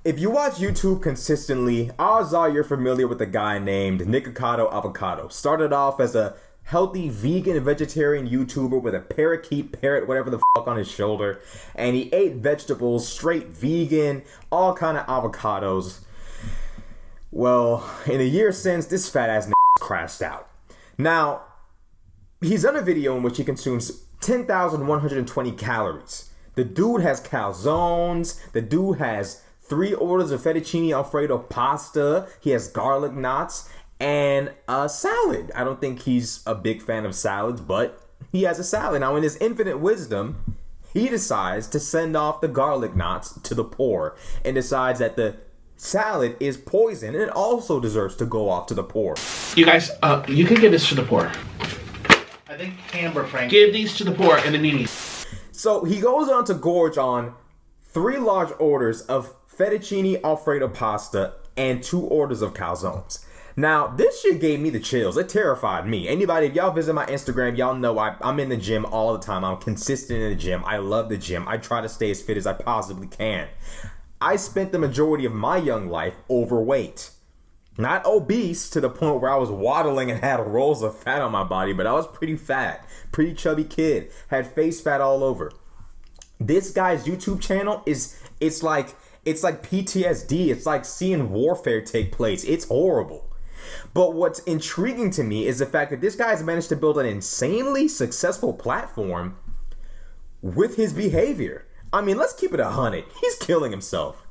If you watch YouTube consistently, odds are you're familiar with a guy named Nikocado Avocado. Started off as a healthy vegan vegetarian YouTuber with a parakeet parrot, whatever the fuck, on his shoulder. And he ate vegetables, straight vegan, all kind of avocados. Well, in a year since, this fat ass crashed out. Now, he's done a video in which he consumes 10,120 calories. The dude has calzones. The dude has 3 orders of fettuccine alfredo pasta. He has garlic knots and a salad. I don't think he's a big fan of salads, but he has a salad. Now, in his infinite wisdom, he decides to send off the garlic knots to the poor and decides that the salad is poison and it also deserves to go off to the poor. You guys, you can give this to the poor. I think Amber Frank. Give these to the poor and the needies. So he goes on to gorge on 3 large orders of fettuccine alfredo pasta and 2 orders of calzones. Now, this shit gave me the chills. It terrified me. Anybody, if y'all visit my Instagram, y'all know I'm in the gym all the time. I'm consistent in the gym. I love the gym. I try to stay as fit as I possibly can. I spent the majority of my young life overweight. Not obese to the point where I was waddling and had rolls of fat on my body, but I was pretty fat. Pretty chubby kid. Had face fat all over. This guy's YouTube channel it's like PTSD. It's like seeing warfare take place. It's horrible. But what's intriguing to me is the fact that this guy has managed to build an insanely successful platform with his behavior. I mean, let's keep it 100. He's killing himself.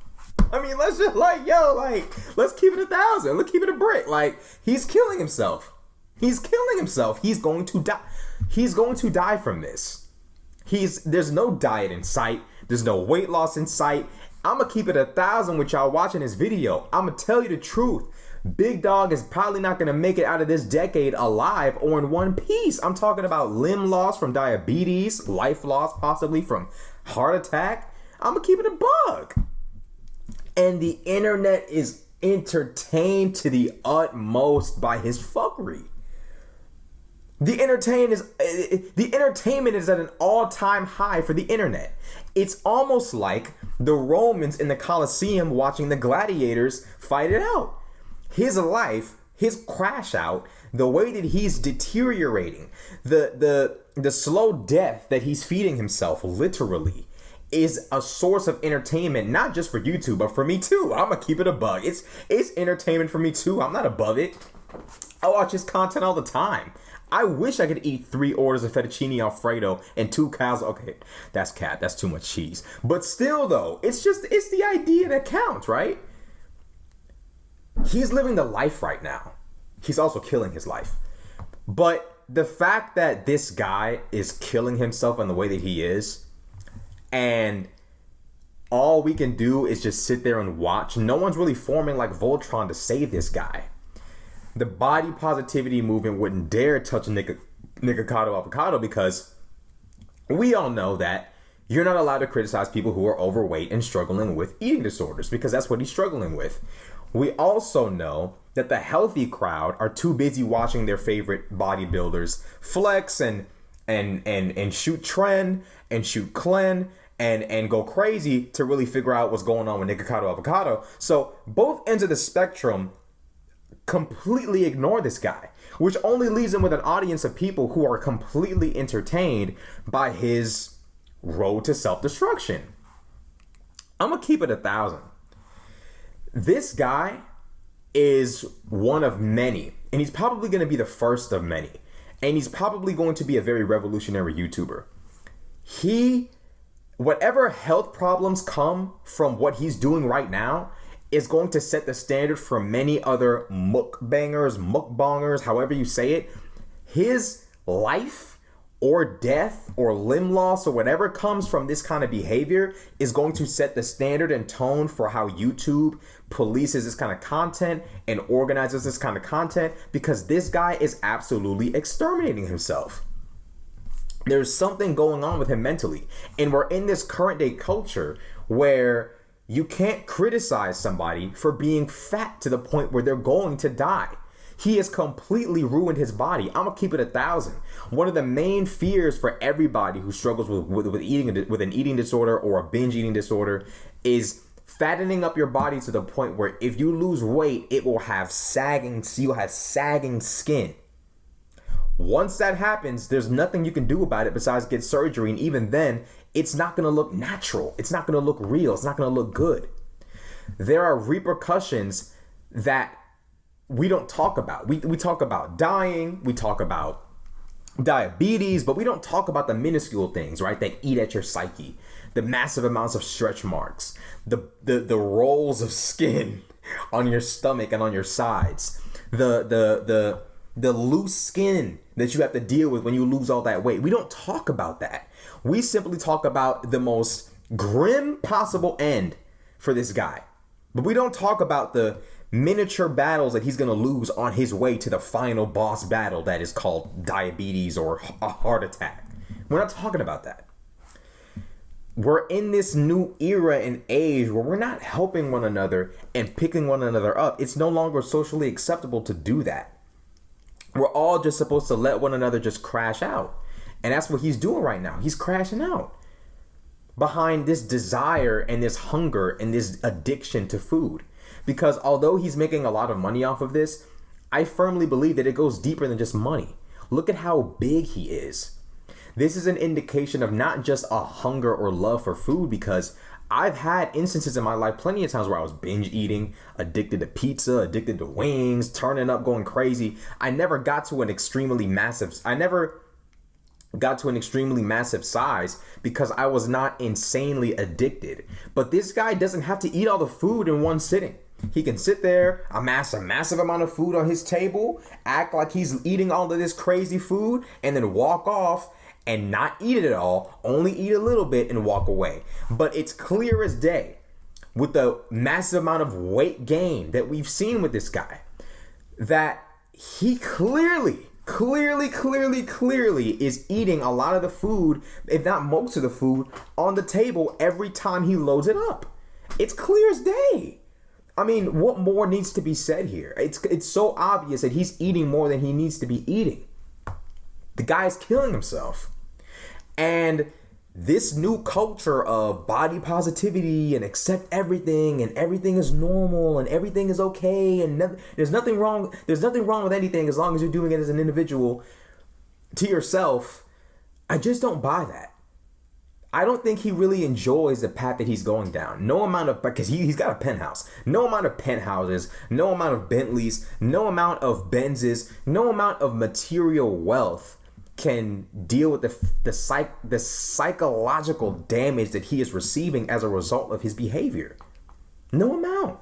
I mean, let's just let's keep it 1,000. Let's keep it a brick. Like, he's killing himself. He's killing himself. He's going to die. He's going to die from this. There's no diet in sight. There's no weight loss in sight. I'm going to keep it 1,000 with y'all watching this video. I'm going to tell you the truth. Big Dog is probably not going to make it out of this decade alive or in one piece. I'm talking about limb loss from diabetes, life loss possibly from heart attack. I'm going to keep it a bug. And the internet is entertained to the utmost by his fuckery. The entertainment is at an all-time high for the internet. It's almost like the Romans in the Colosseum watching the gladiators fight it out. His life, his crash out, the way that he's deteriorating, the slow death that he's feeding himself, literally, is a source of entertainment, not just for YouTube, but for me too. I'm gonna keep it a bug. It's entertainment for me too. I'm not above it. I watch his content all the time. I wish I could eat 3 orders of fettuccine alfredo and 2 cows. Okay, that's cat. That's too much cheese. But still, though, it's the idea that counts, right? He's living the life right now. He's also killing his life. But the fact that this guy is killing himself in the way that he is, and all we can do is just sit there and watch. No one's really forming like Voltron to save this guy. The body positivity movement wouldn't dare touch Nikocado Avocado because we all know that you're not allowed to criticize people who are overweight and struggling with eating disorders because that's what he's struggling with. We also know that the healthy crowd are too busy watching their favorite bodybuilders flex and shoot trend and shoot clean and go crazy to really figure out what's going on with Nikocado Avocado. So both ends of the spectrum completely ignore this guy, which only leaves him with an audience of people who are completely entertained by his road to self-destruction. I'm gonna keep it 1,000. This guy is one of many, and he's probably going to be the first of many, and he's probably going to be a very revolutionary YouTuber. Whatever health problems come from what he's doing right now is going to set the standard for many other mukbangers, however you say it. His life or death or limb loss or whatever comes from this kind of behavior is going to set the standard and tone for how YouTube polices this kind of content and organizes this kind of content, because this guy is absolutely exterminating himself. There's something going on with him mentally, and we're in this current day culture where you can't criticize somebody for being fat to the point where they're going to die. He has completely ruined his body. I'm gonna keep it 1,000. One of the main fears for everybody who struggles with an eating disorder or a binge eating disorder is fattening up your body to the point where if you lose weight, it will have sagging skin. Once that happens, there's nothing you can do about it besides get surgery. And even then, it's not going to look natural. It's not going to look real. It's not going to look good. There are repercussions that we don't talk about. We talk about dying. We talk about diabetes, but we don't talk about the minuscule things, right? That eat at your psyche. The massive amounts of stretch marks. The rolls of skin on your stomach and on your sides. The loose skin that you have to deal with when you lose all that weight. We don't talk about that. We simply talk about the most grim possible end for this guy. But we don't talk about the miniature battles that he's going to lose on his way to the final boss battle that is called diabetes or a heart attack. We're not talking about that. We're in this new era and age where we're not helping one another and picking one another up. It's no longer socially acceptable to do that. We're all just supposed to let one another just crash out. And that's what he's doing right now. He's crashing out behind this desire and this hunger and this addiction to food. Because although he's making a lot of money off of this, I firmly believe that it goes deeper than just money. Look at how big he is. This is an indication of not just a hunger or love for food, because I've had instances in my life, plenty of times where I was binge eating, addicted to pizza, addicted to wings, turning up, going crazy. I never got to an extremely massive size because I was not insanely addicted. But this guy doesn't have to eat all the food in one sitting. He can sit there, amass a massive amount of food on his table, act like he's eating all of this crazy food, and then walk off and not eat it at all, only eat a little bit and walk away. But it's clear as day with the massive amount of weight gain that we've seen with this guy that he clearly is eating a lot of the food, if not most of the food, on the table every time he loads it up. It's clear as day. I mean, what more needs to be said here? It's so obvious that he's eating more than he needs to be eating. The guy's killing himself. And this new culture of body positivity and accept everything and everything is normal and everything is okay and there's nothing wrong with anything as long as you're doing it as an individual to yourself. I just don't buy that. I don't think he really enjoys the path that he's going down. Because he's got a penthouse. No amount of penthouses, no amount of Bentleys, no amount of Benzes, no amount of material wealth can deal with the psychological damage that he is receiving as a result of his behavior. No amount.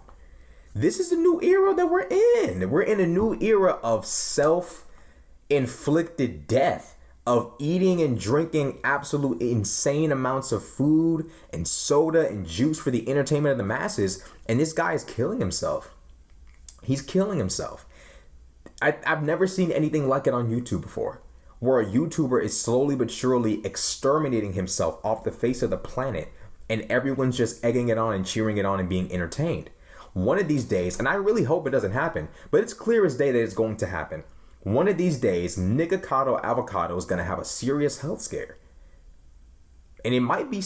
This is the new era that we're in. We're in a new era of self-inflicted death, of eating and drinking absolute insane amounts of food and soda and juice for the entertainment of the masses. And this guy is killing himself. He's killing himself. I've never seen anything like it on YouTube before, where a YouTuber is slowly but surely exterminating himself off the face of the planet, and everyone's just egging it on and cheering it on and being entertained. One of these days, and I really hope it doesn't happen, but it's clear as day that it's going to happen. One of these days, Nikocado Avocado is going to have a serious health scare. And it might be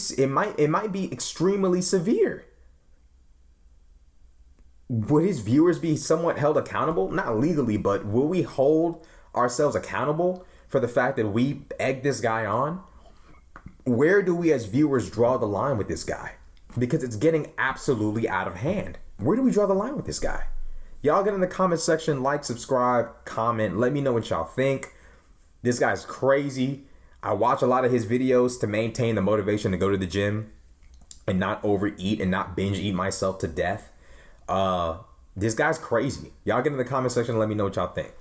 extremely severe. Would his viewers be somewhat held accountable? Not legally, but will we hold ourselves accountable for the fact that we egged this guy on? Where do we as viewers draw the line with this guy? Because it's getting absolutely out of hand. Where do we draw the line with this guy? Y'all get in the comment section, like, subscribe, comment. Let me know what y'all think. This guy's crazy. I watch a lot of his videos to maintain the motivation to go to the gym and not overeat and not binge eat myself to death. This guy's crazy. Y'all get in the comment section and let me know what y'all think.